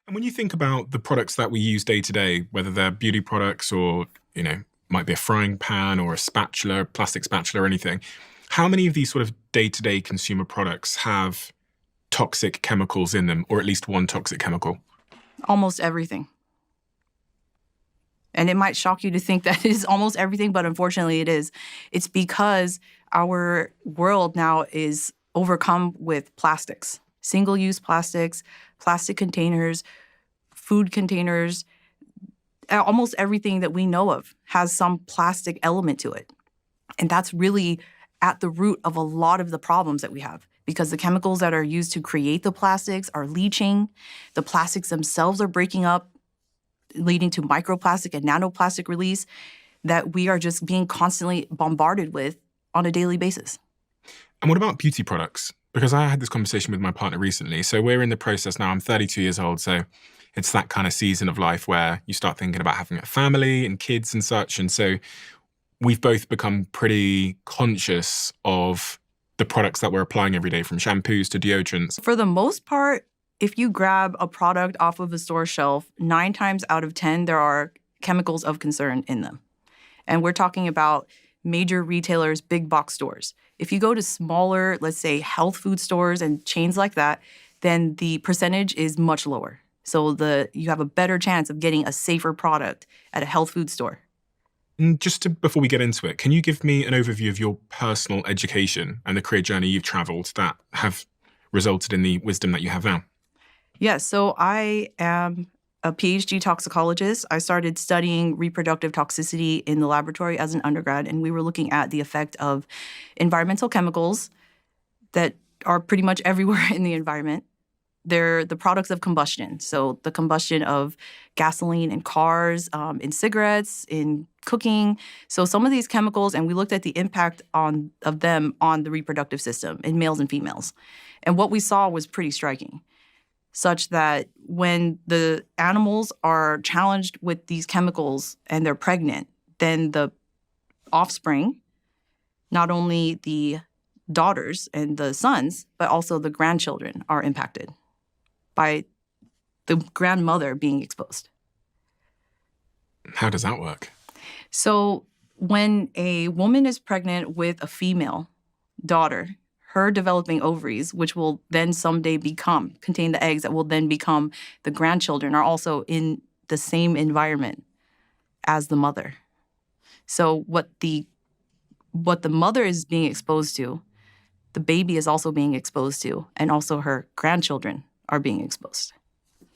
And when you think about the products that we use day to day, whether they're beauty products or, might be a frying pan or a spatula, plastic spatula or anything, how many of these sort of day-to-day consumer products have toxic chemicals in them, or at least one toxic chemical? Almost everything. And it might shock you to think that it is almost everything, but unfortunately it is. It's because our world now is overcome with plastics, single-use plastics, plastic containers, food containers. Almost everything that we know of has some plastic element to it. And that's really at the root of a lot of the problems that we have, because the chemicals that are used to create the plastics are leaching. The plastics themselves are breaking up, leading to microplastic and nanoplastic release that we are just being constantly bombarded with on a daily basis. And what about beauty products? Because I had this conversation with my partner recently. So we're in the process now. I'm 32 years old. So it's that kind of season of life where you start thinking about having a family and kids and such. And so we've both become pretty conscious of the products that we're applying every day, from shampoos to deodorants. For the most part, if you grab a product off of a store shelf, 9 times out of 10, there are chemicals of concern in them. And we're talking about major retailers, big box stores. If you go to smaller, let's say, health food stores and chains like that, then the percentage is much lower. So you have a better chance of getting a safer product at a health food store. And before we get into it, can you give me an overview of your personal education and the career journey you've traveled that have resulted in the wisdom that you have now? Yes, so I am a PhD toxicologist. I started studying reproductive toxicity in the laboratory as an undergrad, and we were looking at the effect of environmental chemicals that are pretty much everywhere in the environment. They're the products of combustion, so the combustion of gasoline in cars, in cigarettes, in cooking. So some of these chemicals, and we looked at the impact of them on the reproductive system in males and females. And what we saw was pretty striking, such that when the animals are challenged with these chemicals and they're pregnant, then the offspring, not only the daughters and the sons, but also the grandchildren are impacted by the grandmother being exposed. How does that work? So when a woman is pregnant with a female daughter, her developing ovaries, which will then someday contain the eggs that will then become the grandchildren, are also in the same environment as the mother. So what the mother is being exposed to, the baby is also being exposed to, and also her grandchildren are being exposed.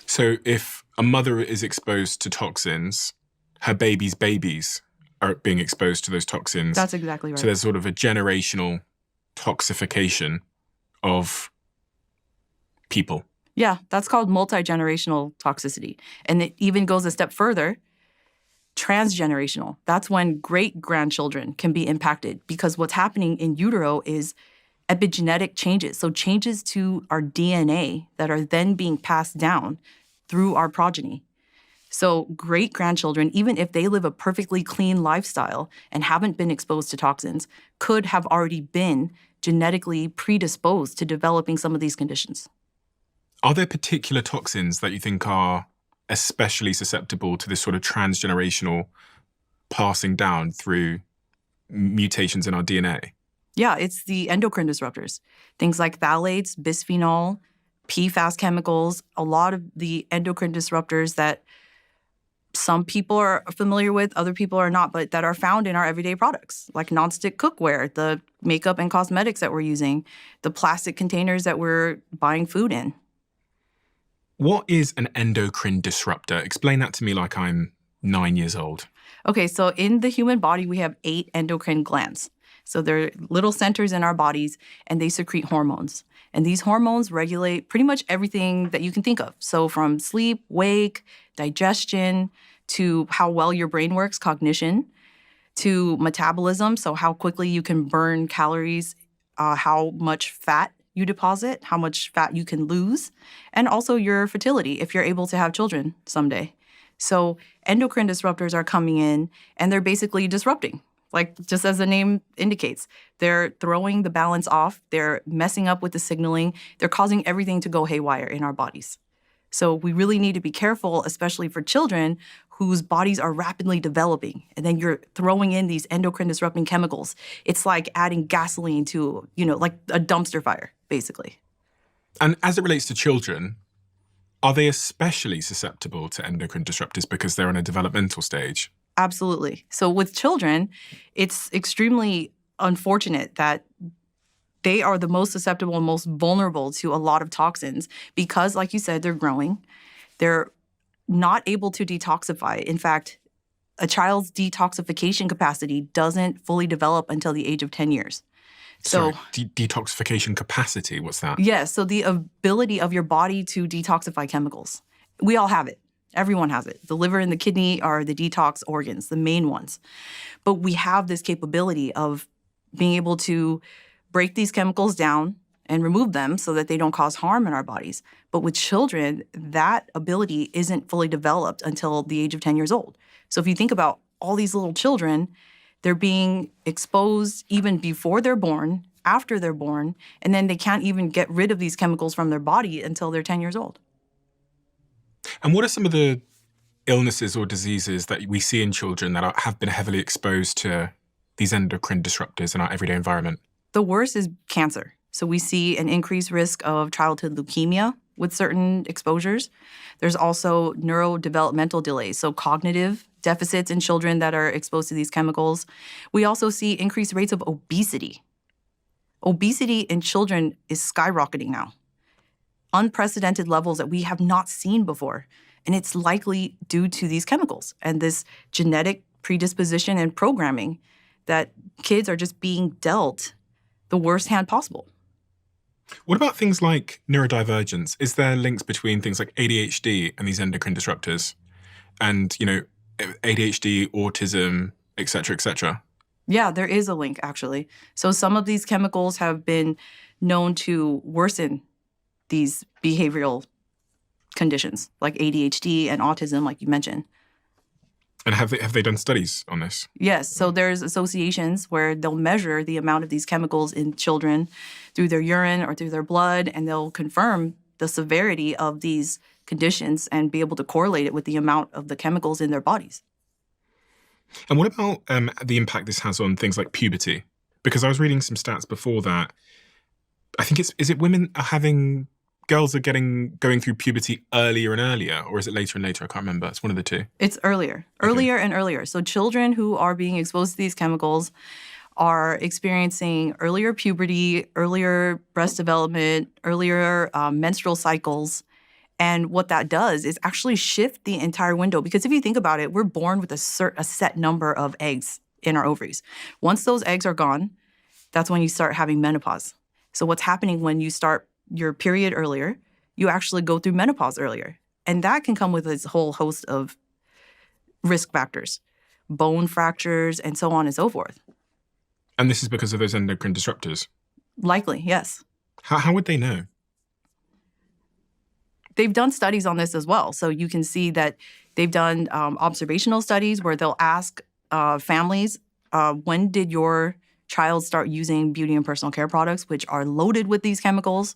So if a mother is exposed to toxins, her baby's babies are being exposed to those toxins. That's exactly right. So there's sort of a generational toxification of people. Yeah, that's called multigenerational toxicity. And it even goes a step further, transgenerational. That's when great-grandchildren can be impacted, because what's happening in utero is epigenetic changes, so changes to our DNA that are then being passed down through our progeny. So great-grandchildren, even if they live a perfectly clean lifestyle and haven't been exposed to toxins, could have already been genetically predisposed to developing some of these conditions. Are there particular toxins that you think are especially susceptible to this sort of transgenerational passing down through mutations in our DNA? Yeah, it's the endocrine disruptors. Things like phthalates, bisphenol, PFAS chemicals, a lot of the endocrine disruptors that some people are familiar with, other people are not, but that are found in our everyday products, like nonstick cookware, the makeup and cosmetics that we're using, the plastic containers that we're buying food in. What is an endocrine disruptor? Explain that to me like I'm 9 years old. Okay, so in the human body, we have 8 endocrine glands. So they're little centers in our bodies, and they secrete hormones. And these hormones regulate pretty much everything that you can think of. So from sleep, wake, digestion, to how well your brain works, cognition, to metabolism, so how quickly you can burn calories, how much fat you deposit, how much fat you can lose, and also your fertility, if you're able to have children someday. So endocrine disruptors are coming in, and they're basically disrupting. Like, just as the name indicates, they're throwing the balance off, they're messing up with the signaling, they're causing everything to go haywire in our bodies. So we really need to be careful, especially for children whose bodies are rapidly developing. And then you're throwing in these endocrine disrupting chemicals. It's like adding gasoline to, like a dumpster fire, basically. And as it relates to children, are they especially susceptible to endocrine disruptors because they're in a developmental stage? Absolutely. So with children, it's extremely unfortunate that they are the most susceptible and most vulnerable to a lot of toxins because, like you said, they're growing. They're not able to detoxify. In fact, a child's detoxification capacity doesn't fully develop until the age of 10 years. So, detoxification capacity, what's that? Yes, so the ability of your body to detoxify chemicals. We all have it. Everyone has it. The liver and the kidney are the detox organs, the main ones. But we have this capability of being able to break these chemicals down and remove them so that they don't cause harm in our bodies. But with children, that ability isn't fully developed until the age of 10 years old. So if you think about all these little children, they're being exposed even before they're born, after they're born, and then they can't even get rid of these chemicals from their body until they're 10 years old. And what are some of the illnesses or diseases that we see in children that have been heavily exposed to these endocrine disruptors in our everyday environment? The worst is cancer. So we see an increased risk of childhood leukemia with certain exposures. There's also neurodevelopmental delays, so cognitive deficits in children that are exposed to these chemicals. We also see increased rates of obesity. Obesity in children is skyrocketing now. Unprecedented levels that we have not seen before. And it's likely due to these chemicals and this genetic predisposition and programming that kids are just being dealt the worst hand possible. What about things like neurodivergence? Is there links between things like ADHD and these endocrine disruptors? And, ADHD, autism, et cetera, et cetera? Yeah, there is a link, actually. So some of these chemicals have been known to worsen these behavioral conditions, like ADHD and autism, like you mentioned. And have they done studies on this? Yes. So there's associations where they'll measure the amount of these chemicals in children through their urine or through their blood, and they'll confirm the severity of these conditions and be able to correlate it with the amount of the chemicals in their bodies. And what about the impact this has on things like puberty? Because I was reading some stats before that. I think is it women are having... Girls are going through puberty earlier and earlier, or is it later and later? I can't remember. It's one of the two. It's earlier and earlier. So children who are being exposed to these chemicals are experiencing earlier puberty, earlier breast development, earlier menstrual cycles. And what that does is actually shift the entire window. Because if you think about it, we're born with a set number of eggs in our ovaries. Once those eggs are gone, that's when you start having menopause. So what's happening when you start your period earlier, you actually go through menopause earlier. And that can come with this whole host of risk factors, bone fractures, and so on and so forth. And this is because of those endocrine disruptors? Likely, yes. How would they know? They've done studies on this as well. So you can see that they've done observational studies where they'll ask families, when did your child start using beauty and personal care products, which are loaded with these chemicals?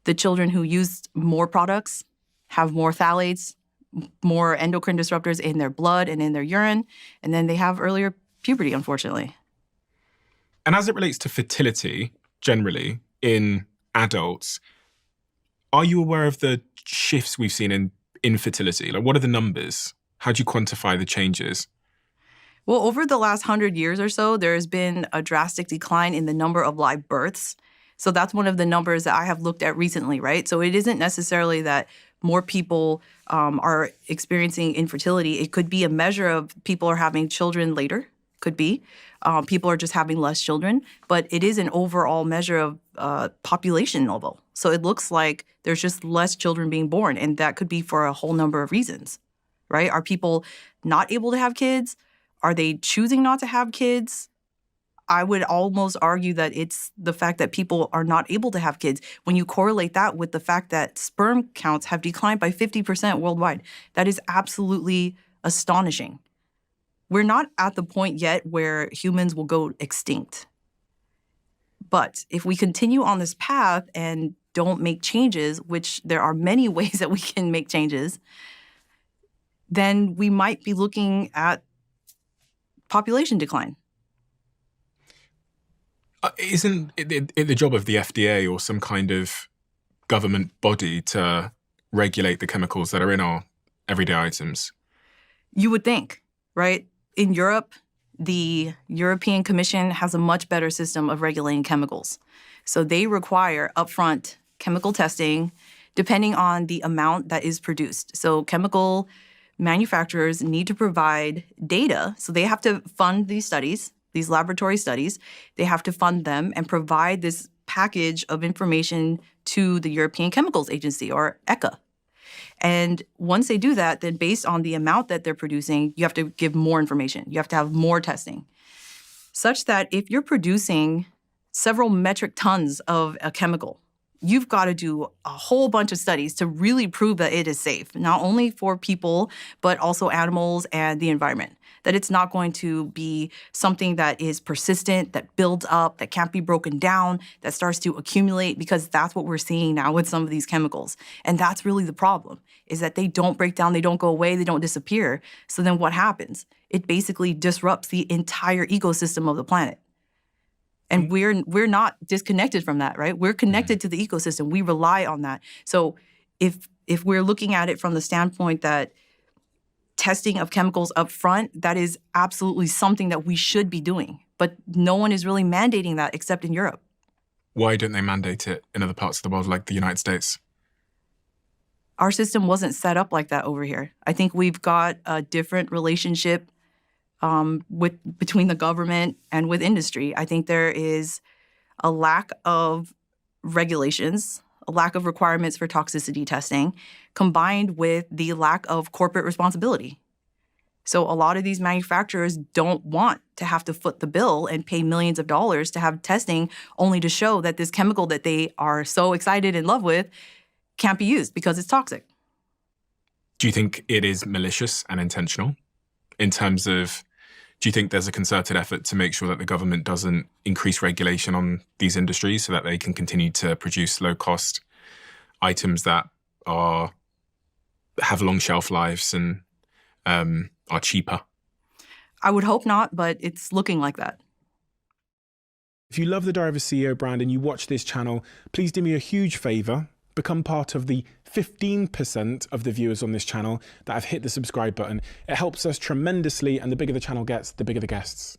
The children who used more products have more phthalates, more endocrine disruptors in their blood and in their urine, and then they have earlier puberty, unfortunately. And as it relates to fertility, generally, in adults, are you aware of the shifts we've seen in infertility? Like, what are the numbers? How do you quantify the changes? Well, over the last 100 years or so, there has been a drastic decline in the number of live births. So that's one of the numbers that I have looked at recently, right? So it isn't necessarily that more people are experiencing infertility. It could be a measure of people are having children later, could be. People are just having less children. But it is an overall measure of population level. So it looks like there's just less children being born. And that could be for a whole number of reasons, right? Are people not able to have kids? Are they choosing not to have kids? I would almost argue that it's the fact that people are not able to have kids. When you correlate that with the fact that sperm counts have declined by 50% worldwide, that is absolutely astonishing. We're not at the point yet where humans will go extinct. But if we continue on this path and don't make changes, which there are many ways that we can make changes, then we might be looking at population decline. Isn't it the job of the FDA or some kind of government body to regulate the chemicals that are in our everyday items? You would think, right? In Europe, the European Commission has a much better system of regulating chemicals. So they require upfront chemical testing depending on the amount that is produced. So chemical manufacturers need to provide data. So they have to fund these studies, these laboratory studies. They have to fund them and provide this package of information to the European Chemicals Agency, or ECHA. And once they do that, then based on the amount that they're producing, you have to give more information. You have to have more testing, such that if you're producing several metric tons of a chemical, you've got to do a whole bunch of studies to really prove that it is safe, not only for people, but also animals and the environment, that it's not going to be something that is persistent, that builds up, that can't be broken down, that starts to accumulate, because that's what we're seeing now with some of these chemicals. And that's really the problem, is that they don't break down, they don't go away, they don't disappear. So then what happens? It basically disrupts the entire ecosystem of the planet. And we're not disconnected from that, right? We're connected to the ecosystem. We rely on that. So if we're looking at it from the standpoint that testing of chemicals up front, that is absolutely something that we should be doing. But no one is really mandating that except in Europe. Why don't they mandate it in other parts of the world like the United States? Our system wasn't set up like that over here. I think we've got a different relationship between the government and with industry. I think there is a lack of regulations, a lack of requirements for toxicity testing, combined with the lack of corporate responsibility. So a lot of these manufacturers don't want to have to foot the bill and pay millions of dollars to have testing only to show that this chemical that they are so excited in love with can't be used because it's toxic. Do you think it is malicious and intentional in terms of, do you think there's a concerted effort to make sure that the government doesn't increase regulation on these industries so that they can continue to produce low-cost items that have long shelf lives and are cheaper? I would hope not, but it's looking like that. If you love the Diary of a CEO brand and you watch this channel, please do me a huge favor. Become part of the 15% of the viewers on this channel that have hit the subscribe button. It helps us tremendously, and the bigger the channel gets, the bigger the guests.